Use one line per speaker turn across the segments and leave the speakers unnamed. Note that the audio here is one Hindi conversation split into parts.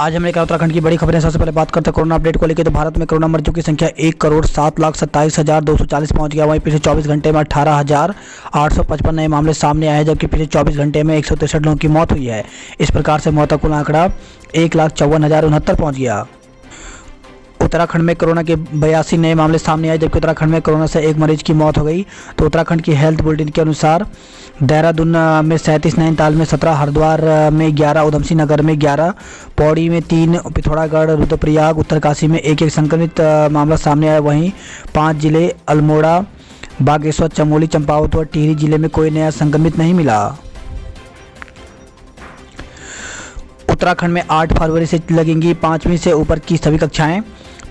आज हमने कहा उत्तराखंड की बड़ी खबरें। सबसे पहले बात करते हैं कोरोना अपडेट को लेकर। तो भारत में कोरोना मरीजों की संख्या 1,07,27,240 पहुंच गया। वहीं पिछले 24 घंटे में 18,855 नए मामले सामने आए हैं, जबकि पिछले 24 घंटे में 163 लोगों की मौत हुई है। इस प्रकार से मौत का कुल आंकड़ा 1,54,069 पहुँच गया। उत्तराखंड में कोरोना के 82 नए मामले सामने आए, जबकि उत्तराखंड में कोरोना से एक मरीज की मौत हो गई। तो उत्तराखंड की हेल्थ बुलेटिन के अनुसार देहरादून में 37, नैनीताल में 17, हरिद्वार में 11, उधमसिंह नगर में 11, पौड़ी में 3, पिथौरागढ़, रुद्रप्रयाग, उत्तरकाशी में एक संक्रमित मामला सामने आया। वहीं 5 जिले अल्मोड़ा, बागेश्वर, चमोली, चंपावत और टिहरी जिले में कोई नया संक्रमित नहीं मिला। उत्तराखंड में 8 फरवरी से लगेंगी 5वीं से ऊपर की सभी कक्षाएं।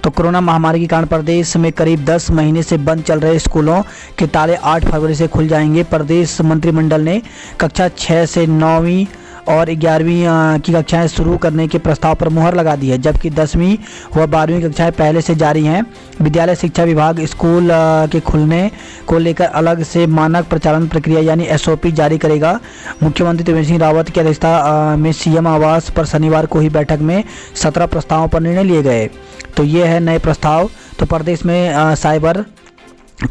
तो कोरोना महामारी के कारण प्रदेश में करीब 10 महीने से बंद चल रहे स्कूलों के ताले 8 फरवरी से खुल जाएंगे। प्रदेश मंत्रिमंडल ने कक्षा 6 से 9वीं और 11वीं की कक्षाएं शुरू करने के प्रस्ताव पर मुहर लगा दी है, जबकि 10वीं व 12वीं कक्षाएं पहले से जारी हैं। विद्यालय शिक्षा विभाग स्कूल के खुलने को लेकर अलग से मानक प्रचालन प्रक्रिया यानी SOP जारी करेगा। मुख्यमंत्री त्रिवेंद्र सिंह रावत की अध्यक्षता में CM आवास पर शनिवार को ही बैठक में 17 प्रस्तावों पर निर्णय लिए गए। तो ये है नए प्रस्ताव। तो प्रदेश में साइबर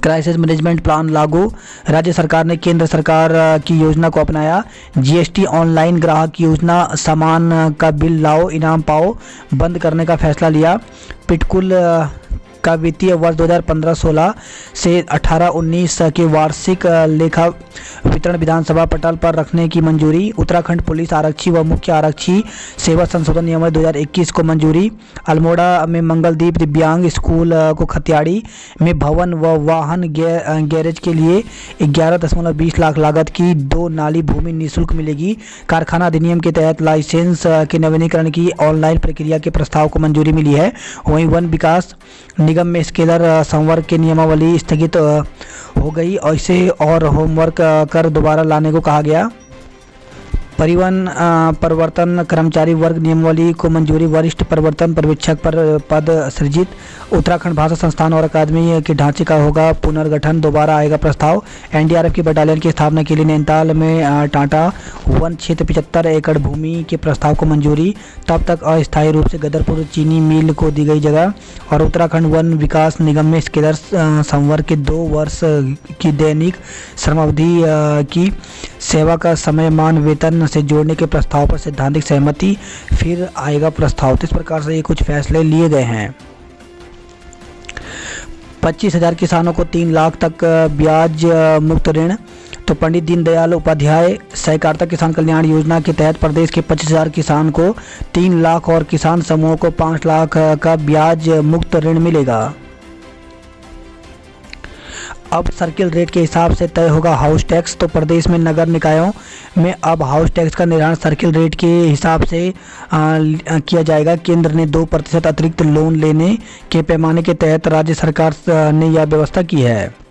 क्राइसिस मैनेजमेंट प्लान लागू। राज्य सरकार ने केंद्र सरकार की योजना को अपनाया। GST ऑनलाइन ग्राहक योजना, सामान का बिल लाओ इनाम पाओ बंद करने का फैसला लिया। पिटकुल का वित्तीय वर्ष 2015-16 से 18-19 के वार्षिक लेखा वितरण विधानसभा पटल पर रखने की मंजूरी। उत्तराखंड पुलिस आरक्षी व मुख्य आरक्षी सेवा संशोधन नियम 2021 को मंजूरी। अल्मोड़ा में मंगलदीप दिव्यांग स्कूल को खतियाड़ी में भवन व वाहन गैरेज के लिए 11.20 लाख लागत की 2 नाली भूमि निःशुल्क मिलेगी। कारखाना अधिनियम के तहत लाइसेंस के नवीनीकरण की ऑनलाइन प्रक्रिया के प्रस्ताव को मंजूरी मिली है। वहीं वन विकास निगम में स्केलर संवर्ग की नियमावली स्थगित हो गई और इसे और होमवर्क कर दोबारा लाने को कहा गया। परिवहन प्रवर्तन कर्मचारी वर्ग नियमावली को मंजूरी। वरिष्ठ प्रवर्तन पर्यवेक्षक पर पद सृजित। उत्तराखंड भाषा संस्थान और अकादमी के ढांचे का होगा पुनर्गठन, दोबारा आएगा प्रस्ताव। NDRF की बटालियन की स्थापना के लिए नैनीताल में टाटा वन क्षेत्र 75 एकड़ भूमि के प्रस्ताव को मंजूरी। तब तक अस्थायी रूप से गदरपुर चीनी मिल को दी गई जगह। और उत्तराखंड वन विकास निगम में स्केलर संवर्ग के 2 वर्ष की दैनिक श्रमावधि की सेवा का समयमान वेतन से जोड़ने के प्रस्ताव पर सैद्धांतिक सहमति, फिर आएगा प्रस्ताव। तो इस प्रकार से ये कुछ फैसले लिए गए हैं। 25,000 किसानों को 3 लाख तक ब्याज मुक्त ऋण। तो पंडित दीनदयाल उपाध्याय सहकारिता किसान कल्याण योजना के तहत प्रदेश के 25,000 किसान को 3 लाख और किसान समूहों को 5 लाख का ब्याज मुक्त ऋण मिलेगा। अब सर्किल रेट के हिसाब से तय होगा हाउस टैक्स। तो प्रदेश में नगर निकायों में अब हाउस टैक्स का निर्धारण सर्किल रेट के हिसाब से किया जाएगा। केंद्र ने 2% अतिरिक्त लोन लेने के पैमाने के तहत राज्य सरकार ने यह व्यवस्था की है।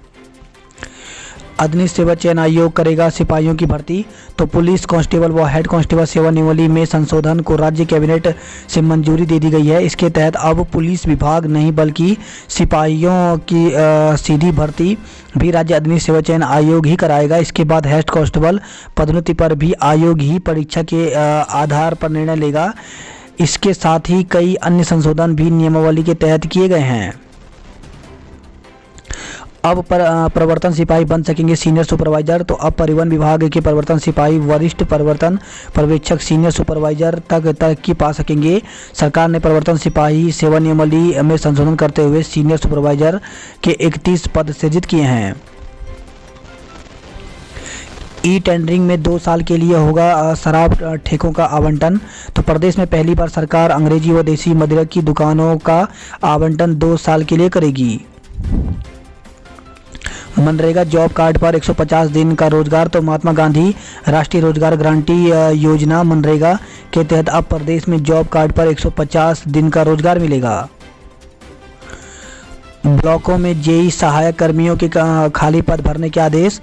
अधीनस्थ सेवा चयन आयोग करेगा सिपाहियों की भर्ती। तो पुलिस कांस्टेबल व हेड कांस्टेबल सेवा नियमावली में संशोधन को राज्य कैबिनेट से मंजूरी दे दी गई है। इसके तहत अब पुलिस विभाग नहीं बल्कि सिपाहियों की सीधी भर्ती भी राज्य अधीनस्थ सेवा चयन आयोग ही कराएगा। इसके बाद हेड कांस्टेबल पदोन्नति पर भी आयोग ही परीक्षा के आधार पर निर्णय लेगा। इसके साथ ही कई अन्य संशोधन भी नियमावली के तहत किए गए हैं। अब प्रवर्तन सिपाही बन सकेंगे सीनियर सुपरवाइजर। तो अब परिवहन विभाग के प्रवर्तन सिपाही वरिष्ठ प्रवर्तन पर्यवेक्षक सीनियर सुपरवाइजर तक की पा सकेंगे। सरकार ने प्रवर्तन सिपाही सेवा नियमावली में संशोधन करते हुए सीनियर सुपरवाइजर के 31 पद सृजित किए हैं। टेंडरिंग में 2 साल के लिए होगा शराब ठेकों का आवंटन। तो प्रदेश में पहली बार सरकार अंग्रेजी व देसी मदिरा की दुकानों का आवंटन 2 साल के लिए करेगी। मनरेगा जॉब कार्ड पर 150 दिन का रोजगार। तो महात्मा गांधी राष्ट्रीय रोजगार गारंटी योजना मनरेगा के तहत अब प्रदेश में जॉब कार्ड पर 150 दिन का रोजगार मिलेगा। ब्लॉकों में JEE सहायक कर्मियों के खाली पद भरने के आदेश।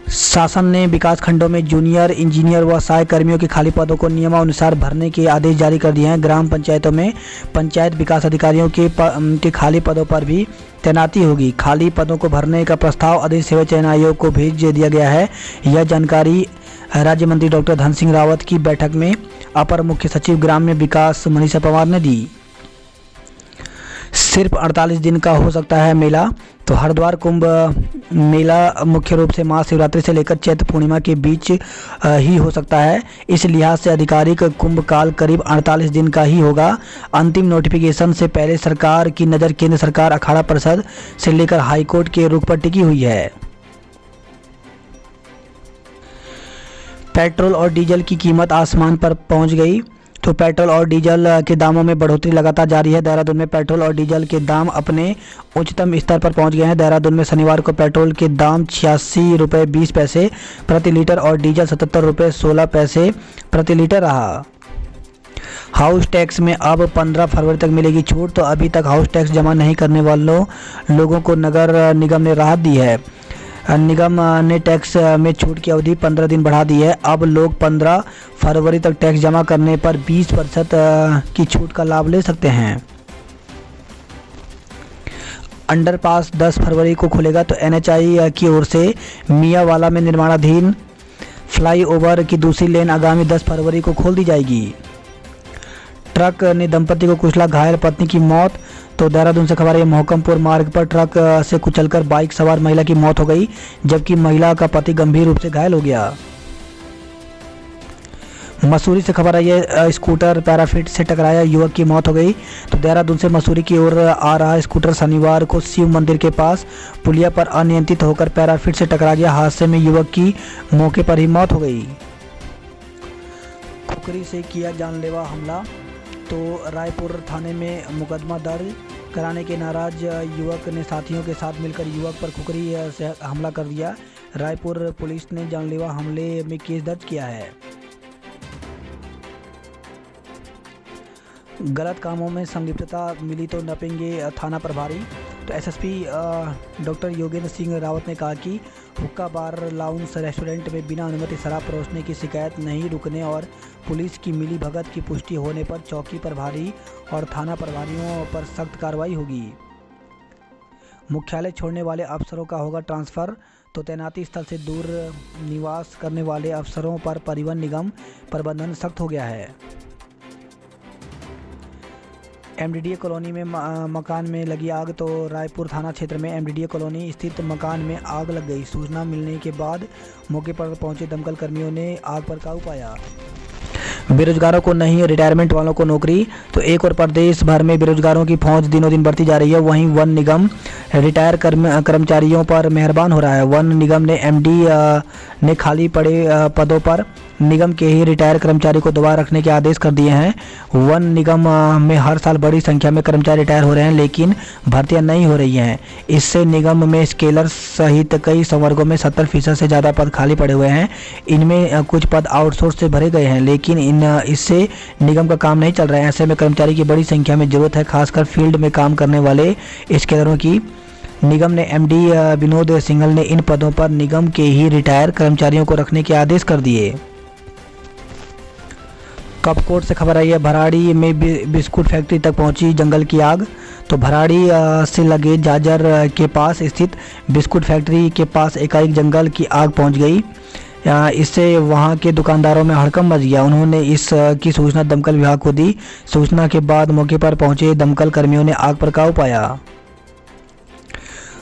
शासन ने विकास खंडों में जूनियर इंजीनियर व सहायक कर्मियों के खाली पदों को नियमानुसार भरने के आदेश जारी कर दिए हैं। ग्राम पंचायतों में पंचायत विकास अधिकारियों के खाली पदों पर भी तैनाती होगी। खाली पदों को भरने का प्रस्ताव अधीनस्थ सेवा चयन आयोग को भेज दिया गया है। यह जानकारी राज्य मंत्री डॉक्टर धन सिंह रावत की बैठक में अपर मुख्य सचिव ग्राम्य विकास मनीषा पवार ने दी। सिर्फ 48 दिन का हो सकता है मेला। तो हरिद्वार कुंभ मेला मुख्य रूप से महाशिवरात्रि से लेकर चैत्र पूर्णिमा के बीच ही हो सकता है। इस लिहाज से आधिकारिक कुंभ काल करीब 48 दिन का ही होगा। अंतिम नोटिफिकेशन से पहले सरकार की नज़र केंद्र सरकार अखाड़ा परिषद से लेकर हाईकोर्ट के रुख पर टिकी हुई है। पेट्रोल और डीजल की कीमत आसमान पर पहुंच गई। तो पेट्रोल और डीजल के दामों में बढ़ोतरी लगातार जारी है। देहरादून में पेट्रोल और डीजल के दाम अपने उच्चतम स्तर पर पहुंच गए हैं। देहरादून में शनिवार को पेट्रोल के दाम 86 रुपये 20 पैसे प्रति लीटर और डीजल 77 रुपये 16 पैसे प्रति लीटर रहा। हाउस टैक्स में अब 15 फरवरी तक मिलेगी छूट। तो अभी तक हाउस टैक्स जमा नहीं करने वालों लोगों को नगर निगम ने राहत दी है। निगम ने टैक्स में छूट की अवधि 15 दिन बढ़ा दी है। अब लोग 15 फरवरी तक टैक्स जमा करने पर 20% की छूट का लाभ ले सकते हैं। अंडरपास 10 फरवरी को खुलेगा। तो NHAI की ओर से मियाँवाला में निर्माणाधीन फ्लाईओवर की दूसरी लेन आगामी 10 फरवरी को खोल दी जाएगी। ट्रक ने दंपति को कुचला, घायल पत्नी की मौत। तो देहरादून से खबर है, मोहकमपुर मार्ग पर ट्रक से कुचलकर बाइक सवार महिला की मौत हो गई, जबकि महिला का पति गंभीर रूप से घायल हो गया। मसूरी से खबर आई है, स्कूटर पैराफिट से टकराया, युवक की मौत हो गई। तो देहरादून से मसूरी की ओर आ रहा स्कूटर शनिवार को शिव मंदिर के पास पुलिया पर अनियंत्रित होकर पैराफिट से टकरा गया। हादसे में युवक की मौके पर ही मौत हो गई। खुखरी से किया जानलेवा हमला। तो रायपुर थाने में मुकदमा दर्ज कराने के नाराज युवक ने साथियों के साथ मिलकर युवक पर खुखरी से हमला कर दिया। रायपुर पुलिस ने जानलेवा हमले में केस दर्ज किया है। गलत कामों में संलिप्तता मिली तो नपेंगे थाना प्रभारी। तो SSP डॉक्टर योगेंद्र सिंह रावत ने कहा कि हुक्का बार, लाउंज, रेस्टोरेंट में बिना अनुमति शराब परोसने की शिकायत नहीं रुकने और पुलिस की मिली भगत की पुष्टि होने पर चौकी प्रभारी और थाना प्रभारियों पर सख्त कार्रवाई होगी। मुख्यालय छोड़ने वाले अफसरों का होगा ट्रांसफ़र। तो तैनाती स्थल से दूर निवास करने वाले अफसरों पर परिवहन निगम प्रबंधन सख्त हो गया है। MDDA कॉलोनी में मकान में लगी आग। तो रायपुर थाना क्षेत्र में MDDA कॉलोनी स्थित मकान में आग लग गई। सूचना मिलने के बाद मौके पर पहुंचे दमकल कर्मियों ने आग पर काबू पाया। बेरोजगारों को नहीं, रिटायरमेंट वालों को नौकरी। तो एक और प्रदेश भर में बेरोजगारों की फौज दिनों दिन बढ़ती जा रही है, वहीं वन निगम रिटायर कर्मचारियों पर मेहरबान हो रहा है। वन निगम ने MD ने खाली पड़े पदों पर निगम के ही रिटायर कर्मचारी को दोबारा रखने के आदेश कर दिए हैं। वन निगम में हर साल बड़ी संख्या में कर्मचारी रिटायर हो रहे हैं, लेकिन भर्तियां नहीं हो रही हैं। इससे निगम में स्केलर सहित कई संवर्गों में 70% से ज़्यादा पद खाली पड़े हुए हैं। इनमें कुछ पद आउटसोर्स से भरे गए हैं, लेकिन इससे निगम का काम नहीं चल रहा है। ऐसे में कर्मचारी की बड़ी संख्या में ज़रूरत है, खासकर फील्ड में काम करने वाले स्केलरों की। निगम ने MD विनोद सिंघल ने इन पदों पर निगम के ही रिटायर कर्मचारियों को रखने के आदेश कर दिए। कपकोट से खबर आई है, भराड़ी में बिस्कुट फैक्ट्री तक पहुंची जंगल की आग। तो भराड़ी से लगे जाजर के पास स्थित बिस्कुट फैक्ट्री के पास एकाएक जंगल की आग पहुंच गई। इससे वहां के दुकानदारों में हड़कंप मच गया। उन्होंने इसकी सूचना दमकल विभाग को दी। सूचना के बाद मौके पर पहुंचे दमकल कर्मियों ने आग पर काबू पाया।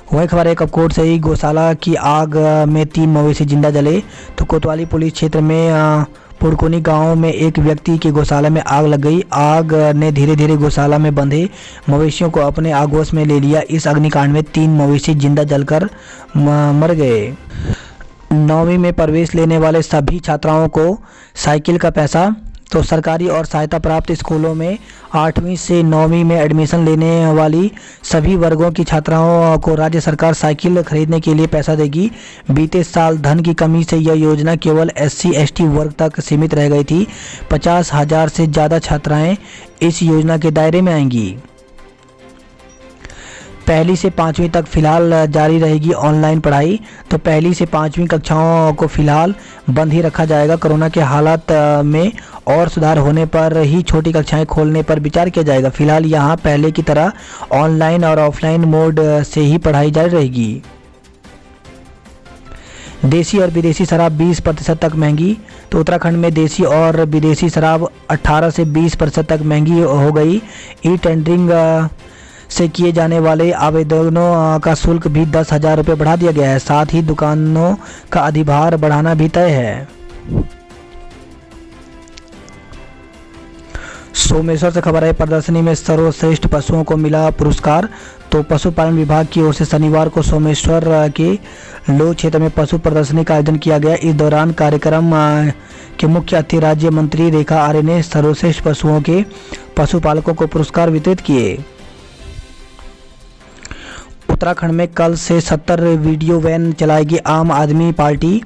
वही खबर है, कपकोट से ही गौशाला की आग में 3 मवेशी जिंदा जले। तो कोतवाली पुलिस क्षेत्र में पुरकोनी गांव में एक व्यक्ति की गौशाला में आग लग गई। आग ने धीरे धीरे गौशाला में बंधे मवेशियों को अपने आगोश में ले लिया। इस अग्निकांड में 3 मवेशी जिंदा जलकर मर गए। 9वीं में प्रवेश लेने वाले सभी छात्राओं को साइकिल का पैसा। तो सरकारी और सहायता प्राप्त स्कूलों में 8वीं से 9वीं में एडमिशन लेने वाली सभी वर्गों की छात्राओं को राज्य सरकार साइकिल खरीदने के लिए पैसा देगी। बीते साल धन की कमी से यह योजना केवल SC/ST वर्ग तक सीमित रह गई थी। 50,000 से ज़्यादा छात्राएं इस योजना के दायरे में आएंगी। 1ली से 5वीं तक फिलहाल जारी रहेगी ऑनलाइन पढ़ाई। तो 1ली से 5वीं कक्षाओं को फिलहाल बंद ही रखा जाएगा। कोरोना के हालात में और सुधार होने पर ही छोटी कक्षाएं खोलने पर विचार किया जाएगा। फिलहाल यहाँ पहले की तरह ऑनलाइन और ऑफलाइन मोड से ही पढ़ाई जारी रहेगी। देसी और विदेशी शराब 20% तक महंगी। तो उत्तराखंड में देसी और विदेशी शराब 18 से 20% तक महंगी हो गई। ई टेंडरिंग से किए जाने वाले आवेदनों का शुल्क भी 10,000 रुपये बढ़ा दिया गया है। साथ ही दुकानों का अधिभार बढ़ाना भी तय है। सोमेश्वर से खबर है, प्रदर्शनी में सर्वश्रेष्ठ पशुओं को मिला पुरस्कार। तो पशुपालन विभाग की ओर से शनिवार को सोमेश्वर के लोह क्षेत्र में पशु प्रदर्शनी का आयोजन किया गया। इस दौरान कार्यक्रम के मुख्य अतिथि राज्य मंत्री रेखा आर्य ने सर्वश्रेष्ठ पशुओं के पशुपालकों को पुरस्कार वितरित किए। उत्तराखंड में कल से 70 वीडियो वैन चलाएगी आम आदमी पार्टी।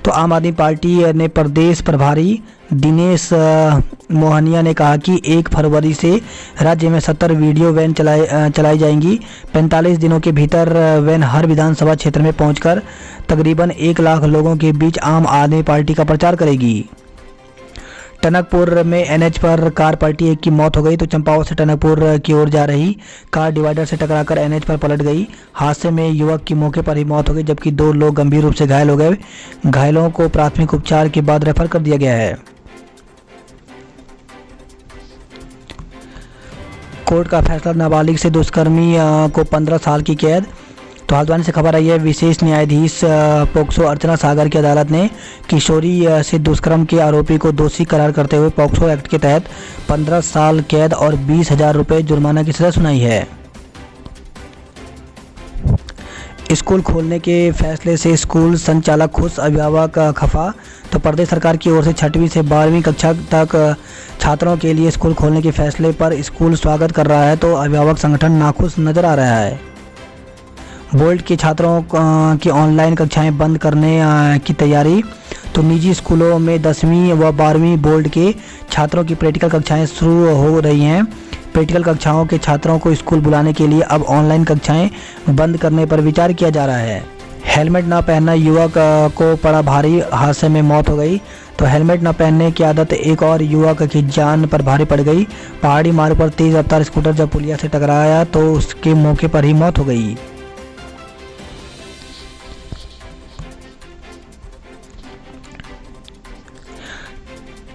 तो आम आदमी पार्टी ने प्रदेश प्रभारी दिनेश मोहनिया ने कहा कि 1 फरवरी से राज्य में 70 वीडियो वैन चलाई जाएंगी। 45 दिनों के भीतर वैन हर विधानसभा क्षेत्र में पहुंचकर तकरीबन 1 लाख लोगों के बीच आम आदमी पार्टी का प्रचार करेगी। टनकपुर में एनएच पर कार पलटी, 1 की मौत हो गई। तो चंपावत से टनकपुर की ओर जा रही कार डिवाइडर से टकराकर एनएच पर पलट गई। हादसे में युवक की मौके पर ही मौत हो गई, जबकि 2 लोग गंभीर रूप से घायल हो गए। घायलों को प्राथमिक उपचार के बाद रेफर कर दिया गया है। कोर्ट का फैसला, नाबालिग से दुष्कर्मी को 15 साल की कैद। तो हल्द्वानी से खबर आई है, विशेष न्यायाधीश पोक्सो अर्चना सागर की अदालत ने किशोरी से दुष्कर्म के आरोपी को दोषी करार करते हुए पोक्सो एक्ट के तहत 15 साल कैद और 20,000 रुपये जुर्माना की सजा सुनाई है। स्कूल खोलने के फैसले से स्कूल संचालक खुश, अभिभावक खफा। तो प्रदेश सरकार की ओर से 6वीं से 12वीं कक्षा तक छात्रों के लिए स्कूल खोलने के फैसले पर स्कूल स्वागत कर रहा है। तो अभिभावक संगठन नाखुश नजर आ रहा है। बोर्ड के छात्रों की ऑनलाइन कक्षाएं बंद करने की तैयारी। तो निजी स्कूलों में 10वीं व 12वीं बोर्ड के छात्रों की प्रैक्टिकल कक्षाएं शुरू हो रही हैं। प्रैक्टिकल कक्षाओं के छात्रों को स्कूल बुलाने के लिए अब ऑनलाइन कक्षाएं बंद करने पर विचार किया जा रहा है। हेलमेट न पहनना, युवक को पड़ा भारी, हादसे में मौत हो गई। तो हेलमेट न पहनने की आदत एक और युवक की जान पर भारी पड़ गई। पहाड़ी मार्ग पर तेज रफ्तार स्कूटर जब पुलिया से टकराया तो उसके मौके पर ही मौत हो गई।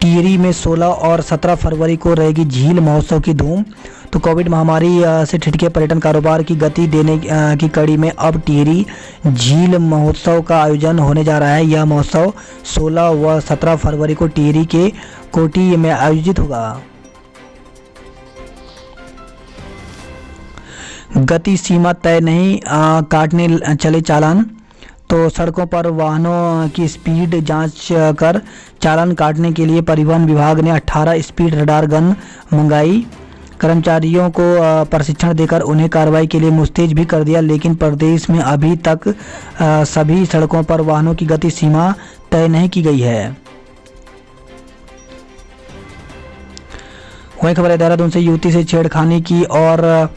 टिहरी में 16 और 17 फरवरी को रहेगी झील महोत्सव की धूम। तो कोविड महामारी से ठिठके पर्यटन कारोबार की गति देने की कड़ी में अब टिहरी झील महोत्सव का आयोजन होने जा रहा है। यह महोत्सव 16 व 17 फरवरी को टिहरी के कोटी में आयोजित होगा। गति सीमा तय नहीं, काटने चले चालान। तो सड़कों पर वाहनों की स्पीड जांच कर चालान काटने के लिए परिवहन विभाग ने 18 स्पीड रडार गन मंगाई। कर्मचारियों को प्रशिक्षण देकर उन्हें कार्रवाई के लिए मुस्तैद भी कर दिया। लेकिन प्रदेश में अभी तक सभी सड़कों पर वाहनों की गति सीमा तय नहीं की गई है। वही खबर है, देहरादून से युवती से छेड़खानी की और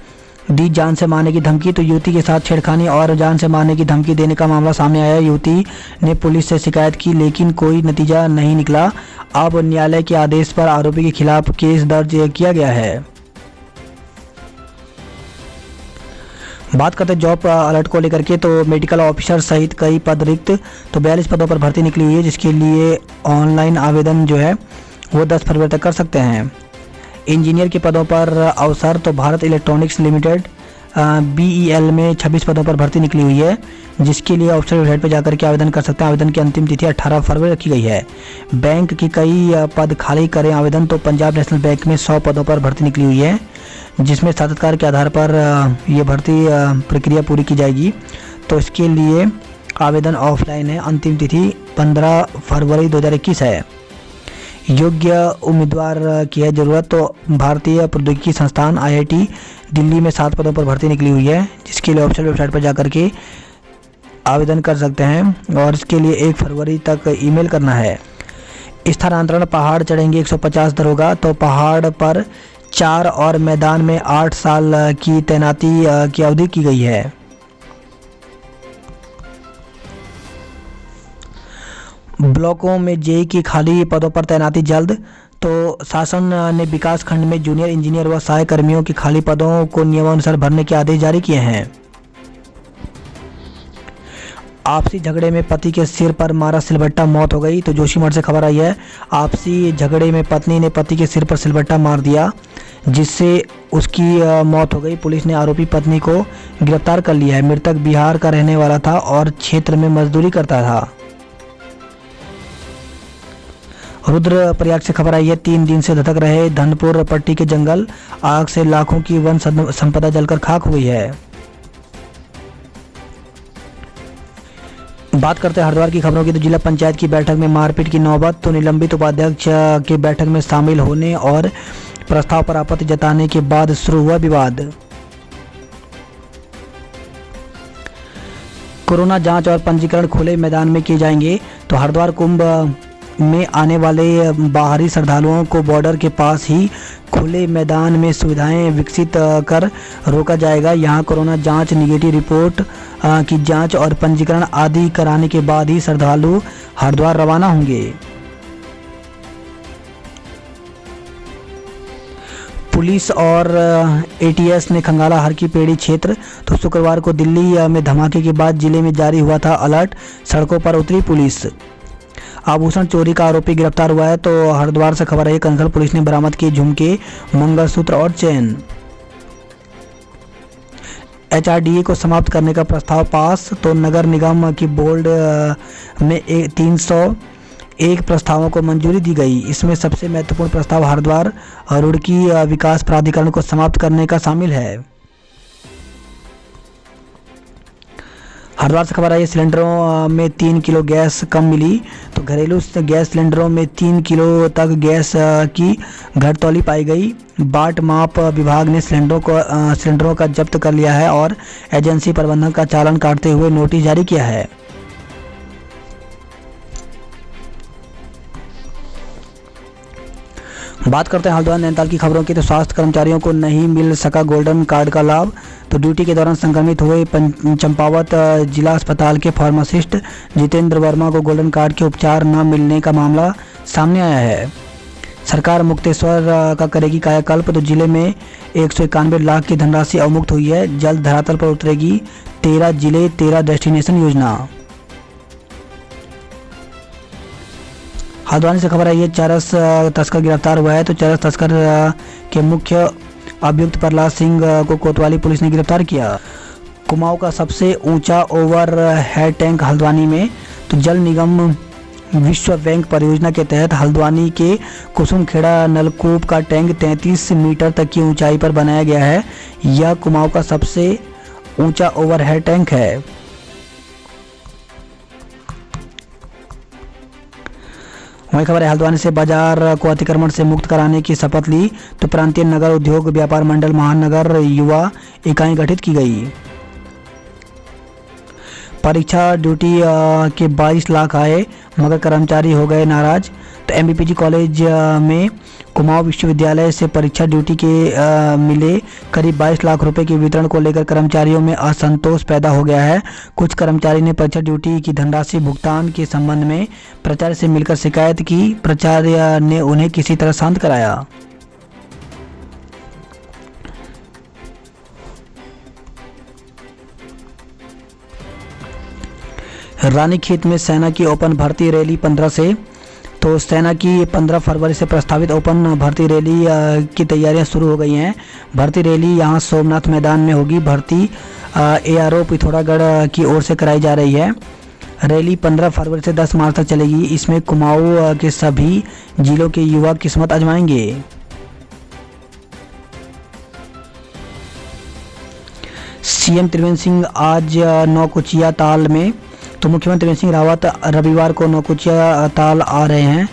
दी जान से मारने की धमकी। तो युवती के साथ छेड़खानी और जान से मारने की धमकी देने का मामला सामने आया। युवती ने पुलिस से शिकायत की लेकिन कोई नतीजा नहीं निकला। अब न्यायालय के आदेश पर आरोपी के खिलाफ केस दर्ज किया गया है। बात करते जॉब अलर्ट को लेकर के। तो मेडिकल ऑफिसर सहित कई पद रिक्त। तो 42 पदों पर भर्ती निकली हुई है, जिसके लिए ऑनलाइन आवेदन जो है वो 10 फरवरी तक कर सकते हैं। इंजीनियर के पदों पर अवसर। तो भारत इलेक्ट्रॉनिक्स लिमिटेड BEL में 26 पदों पर भर्ती निकली हुई है, जिसके लिए ऑफिसर वेबसाइट पर जाकर के आवेदन कर सकते हैं। आवेदन की अंतिम तिथि 18 फरवरी रखी गई है। बैंक की कई पद खाली करें आवेदन। तो पंजाब नेशनल बैंक में 100 पदों पर भर्ती निकली हुई है, जिसमें साक्षात्कार के आधार पर ये भर्ती प्रक्रिया पूरी की जाएगी। तो इसके लिए आवेदन ऑफलाइन है। अंतिम तिथि 15 फरवरी 2021 है। योग्य उम्मीदवार की है ज़रूरत। तो भारतीय प्रौद्योगिकी संस्थान IIT दिल्ली में 7 पदों पर भर्ती निकली हुई है, जिसके लिए ऑफिशियल वेबसाइट पर जाकर के आवेदन कर सकते हैं और इसके लिए 1 फरवरी तक ईमेल करना है। स्थानांतरण, पहाड़ चढ़ेंगे 150 दरोगा। तो पहाड़ पर 4 और मैदान में 8 साल की तैनाती की अवधि की गई है। ब्लॉकों में जेई की खाली पदों पर तैनाती जल्द। तो शासन ने विकास खंड में जूनियर इंजीनियर व सहायक कर्मियों की खाली पदों को नियमानुसार भरने के आदेश जारी किए हैं। आपसी झगड़े में पति के सिर पर मारा सिलबट्टा, मौत हो गई। तो जोशीमठ से खबर आई है, आपसी झगड़े में पत्नी ने पति के सिर पर सिलबट्टा मार दिया जिससे उसकी मौत हो गई। पुलिस ने आरोपी पत्नी को गिरफ्तार कर लिया है। मृतक बिहार का रहने वाला था और क्षेत्र में मजदूरी करता था। रुद्रप्रयाग से खबर आई है, 3 दिन से धधक रहे धनपुर पट्टी के जंगल, आग से लाखों की वन संपदा जलकर खाक हुई है। बात करते हैं हरिद्वार की खबरों की, तो जिला पंचायत की बैठक में मारपीट की नौबत। तो निलंबित उपाध्यक्ष के बैठक में शामिल होने और प्रस्ताव पर आपत्ति जताने के बाद शुरू हुआ विवाद। कोरोना जांच और पंजीकरण खुले मैदान में किए जाएंगे। तो हरिद्वार कुंभ में आने वाले बाहरी श्रद्धालुओं को बॉर्डर के पास ही खुले मैदान में सुविधाएं विकसित कर रोका जाएगा। यहां कोरोना जांच, निगेटिव रिपोर्ट की जांच और पंजीकरण आदि कराने के बाद ही श्रद्धालु हरिद्वार रवाना होंगे। पुलिस और एटीएस ने खंगाला हर की पेड़ी क्षेत्र। तो शुक्रवार को दिल्ली में धमाके के बाद जिले में जारी हुआ था अलर्ट, सड़कों पर उतरी पुलिस। आभूषण चोरी का आरोपी गिरफ्तार हुआ है। तो हरिद्वार से खबर है, कंसल पुलिस ने बरामद किए झुमके, मंगलसूत्र और चेन। एचआरडीए को समाप्त करने का प्रस्ताव पास। तो नगर निगम की बोर्ड में 301 प्रस्तावों को मंजूरी दी गई। इसमें सबसे महत्वपूर्ण प्रस्ताव हरिद्वार रुड़की विकास प्राधिकरण को समाप्त करने का शामिल है। हरिद्वार से खबर आई है, सिलेंडरों में 3 किलो गैस कम मिली। तो घरेलू गैस सिलेंडरों में 3 किलो तक गैस की घटतौली पाई गई। बाट माप विभाग ने सिलेंडरों का जब्त कर लिया है और एजेंसी प्रबंधन का चालान काटते हुए नोटिस जारी किया है। बात करते हैं हल्द्वानी नैनीताल की खबरों की, तो स्वास्थ्य कर्मचारियों को नहीं मिल सका गोल्डन कार्ड का लाभ। तो ड्यूटी के दौरान संक्रमित हुए चंपावत जिला अस्पताल के फार्मासिस्ट जितेंद्र वर्मा को गोल्डन कार्ड के उपचार न मिलने का मामला सामने आया है। सरकार मुक्तेश्वर का करेगी कायाकल्प। तो जिले में 191 लाख की धनराशि अवमुक्त हुई है। जल्द धरातल पर उतरेगी 13 जिले 13 डेस्टिनेशन योजना। हल्द्वानी से खबर आई है, चरस तस्कर गिरफ्तार हुआ है। तो चरस तस्कर के मुख्य अभियुक्त प्रहलाद सिंह को कोतवाली पुलिस ने गिरफ्तार किया। कुमाऊं का सबसे ऊंचा ओवर हेड टैंक हल्द्वानी में। तो जल निगम विश्व बैंक परियोजना के तहत हल्द्वानी के कुसुमखेड़ा नलकूप का टैंक 33 मीटर तक की ऊंचाई पर बनाया गया है। यह कुमाऊं का सबसे ऊंचा ओवर हेड टैंक है। वही खबर है, हल्द्वानी से बाजार को अतिक्रमण से मुक्त कराने की शपथ ली। तो प्रांतीय नगर उद्योग व्यापार मंडल महानगर युवा इकाई गठित की गई। परीक्षा ड्यूटी के 22 लाख आए मगर कर्मचारी हो गए नाराज। तो एमबीपीजी कॉलेज में कुमाऊं विश्वविद्यालय से परीक्षा ड्यूटी के मिले करीब 22 लाख रुपए के वितरण को लेकर कर्मचारियों में असंतोष पैदा हो गया है। कुछ कर्मचारी ने परीक्षा ड्यूटी की धनराशि भुगतान के संबंध में प्राचार्य से मिलकर शिकायत की। प्राचार्य ने उन्हें किसी तरह शांत कराया। रानीखेत में सेना की ओपन भर्ती रैली 15 से। तो सेना की 15 फरवरी से प्रस्तावित ओपन भर्ती रैली की तैयारियां शुरू हो गई हैं। भर्ती रैली यहां सोमनाथ मैदान में होगी। भर्ती एआरओ पिथौरागढ़ की ओर से कराई जा रही है। रैली 15 फरवरी से 10 मार्च तक चलेगी। इसमें कुमाऊं के सभी जिलों के युवा किस्मत आजमाएंगे। सीएम त्रिवेंद्र सिंह आज नौकुचिया ताल में। तो मुख्यमंत्री त्रिवेंद्र सिंह रावत रविवार को नौकुचिया ताल आ रहे हैं।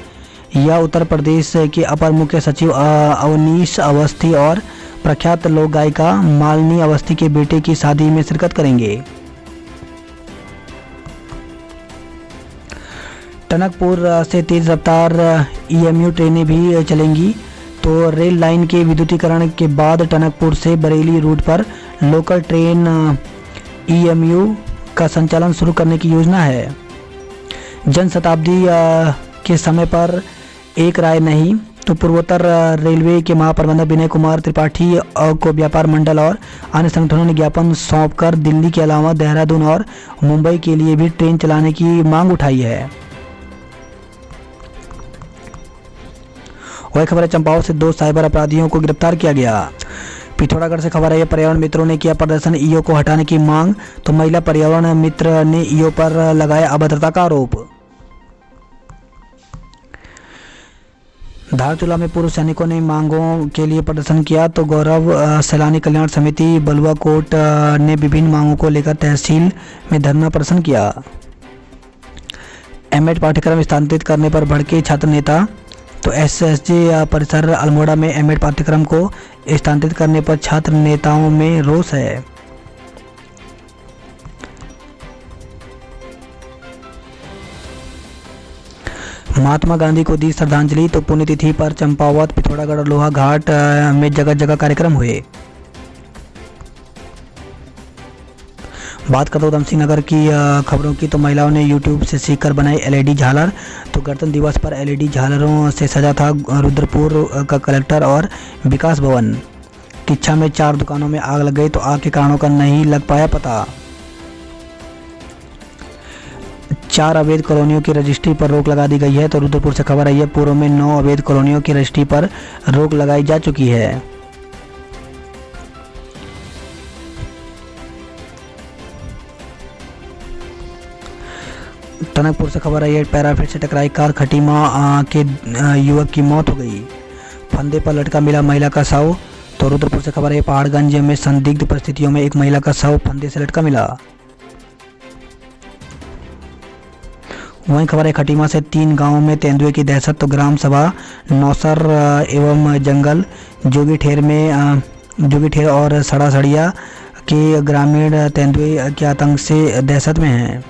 यह उत्तर प्रदेश के अपर मुख्य सचिव अवनीश अवस्थी और प्रख्यात लोक गायिका मालिनी अवस्थी के बेटे की शादी में शिरकत करेंगे। टनकपुर से तेज रफ्तार ईएमयू ट्रेनें भी चलेंगी। तो रेल लाइन के विद्युतीकरण के बाद टनकपुर से बरेली रूट पर लोकल ट्रेन ईएमयू का संचालन शुरू करने की योजना है। जन शताब्दी के समय पर एक राय नहीं, तो पूर्वोत्तर रेलवे के महाप्रबंधक विनय कुमार त्रिपाठी को व्यापार मंडल और अन्य संगठनों ने ज्ञापन सौंपकर दिल्ली के अलावा देहरादून और मुंबई के लिए भी ट्रेन चलाने की मांग उठाई है। वही खबर है, चंपावत से 2 साइबर अपराधियों को गिरफ्तार किया गया। पिथौरागढ़ से खबर है, पर्यावरण मित्रों ने किया प्रदर्शन, ईओ को हटाने की मांग। तो महिला पर्यावरण मित्र ने ईओ पर लगाया अभद्रता का आरोप। धारचूला में पूर्व सैनिकों ने मांगों के लिए प्रदर्शन किया। तो गौरव सैलानी कल्याण समिति बलुआ कोट ने विभिन्न मांगों को लेकर तहसील में धरना प्रदर्शन किया। एमएड पाठ्यक्रम स्थानांतरित करने पर भड़के छात्र नेता। तो एसएसजे परिसर अल्मोड़ा में एमएड पाठ्यक्रम को स्थानांतरित करने पर छात्र नेताओं में रोष है। महात्मा गांधी को दी श्रद्धांजलि। तो पुण्यतिथि पर चंपावत, पिथौरागढ़ और लोहा घाट में जगह जगह कार्यक्रम हुए। बात करते उधम सिंह नगर की खबरों की। तो महिलाओं ने यूट्यूब से सीखकर बनाई एलईडी झालर। तो गणतंत्र दिवस पर एलईडी झालरों से सजा था रुद्रपुर का कलेक्टर और विकास भवन। किच्छा में 4 दुकानों में आग लग गई। तो आग के कारणों का नहीं लग पाया पता। 4 अवैध कॉलोनियों की रजिस्ट्री पर रोक लगा दी गई है। तो रुद्रपुर से खबर आई है, पूर्व में 9 अवैध कॉलोनियों की रजिस्ट्री पर रोक लगाई जा चुकी है। टनकपुर से खबर आई है, पैराफिट से टकराई कार, खटीमा के युवक की मौत हो गई। फंदे पर लटका मिला महिला का शव। तो रुद्रपुर से खबर है, पहाड़गंज में संदिग्ध परिस्थितियों में एक महिला का शव फंदे से लटका मिला। वहीं खबर है, खटीमा से 3 गांवों में तेंदुए की दहशत। तो ग्राम सभा नौसर एवं जंगल जोगीठेर और सड़ासड़िया के ग्रामीण तेंदुए के आतंक से दहशत में हैं।